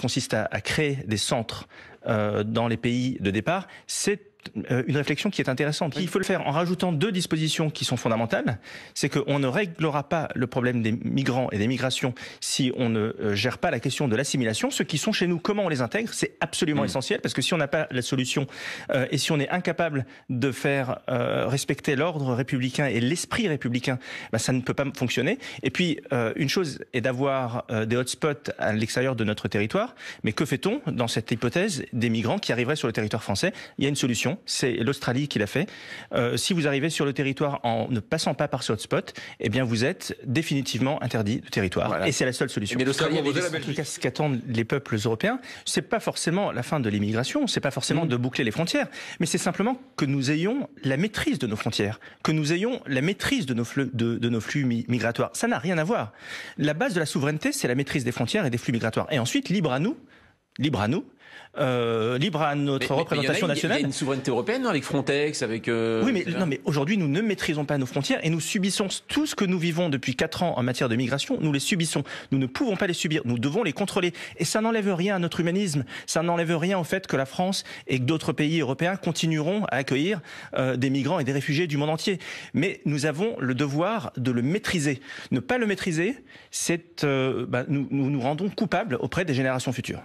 consiste à créer des centres dans les pays de départ, c'est une réflexion qui est intéressante. Il faut le faire en rajoutant 2 dispositions qui sont fondamentales. C'est qu'on ne réglera pas le problème des migrants et des migrations si on ne gère pas la question de l'assimilation. Ceux qui sont chez nous, comment on les intègre, c'est absolument essentiel, parce que si on n'a pas la solution et si on est incapable de faire respecter l'ordre républicain et l'esprit républicain, ça ne peut pas fonctionner. Et puis, une chose est d'avoir des hotspots à l'extérieur de notre territoire, mais que fait-on dans cette hypothèse des migrants qui arriveraient sur le territoire français? Il y a une solution. C'est l'Australie qui l'a fait. Si vous arrivez sur le territoire en ne passant pas par ce hotspot, eh bien vous êtes définitivement interdit de territoire. Voilà. Et c'est la seule solution. Mais l'Australie avait ce qu'attendent les peuples européens, c'est pas forcément la fin de l'immigration, c'est pas forcément de boucler les frontières, mais c'est simplement que nous ayons la maîtrise de nos frontières, que nous ayons la maîtrise de nos flux migratoires. Ça n'a rien à voir. La base de la souveraineté, c'est la maîtrise des frontières et des flux migratoires. Et ensuite, libre à notre représentation nationale. Il y a une souveraineté européenne, non, avec Frontex, avec... Oui, mais aujourd'hui, nous ne maîtrisons pas nos frontières et nous subissons tout ce que nous vivons depuis 4 ans en matière de migration. Nous les subissons. Nous ne pouvons pas les subir. Nous devons les contrôler. Et ça n'enlève rien à notre humanisme. Ça n'enlève rien au fait que la France et que d'autres pays européens continueront à accueillir des migrants et des réfugiés du monde entier. Mais nous avons le devoir de le maîtriser. Ne pas le maîtriser, c'est nous rendons coupables auprès des générations futures.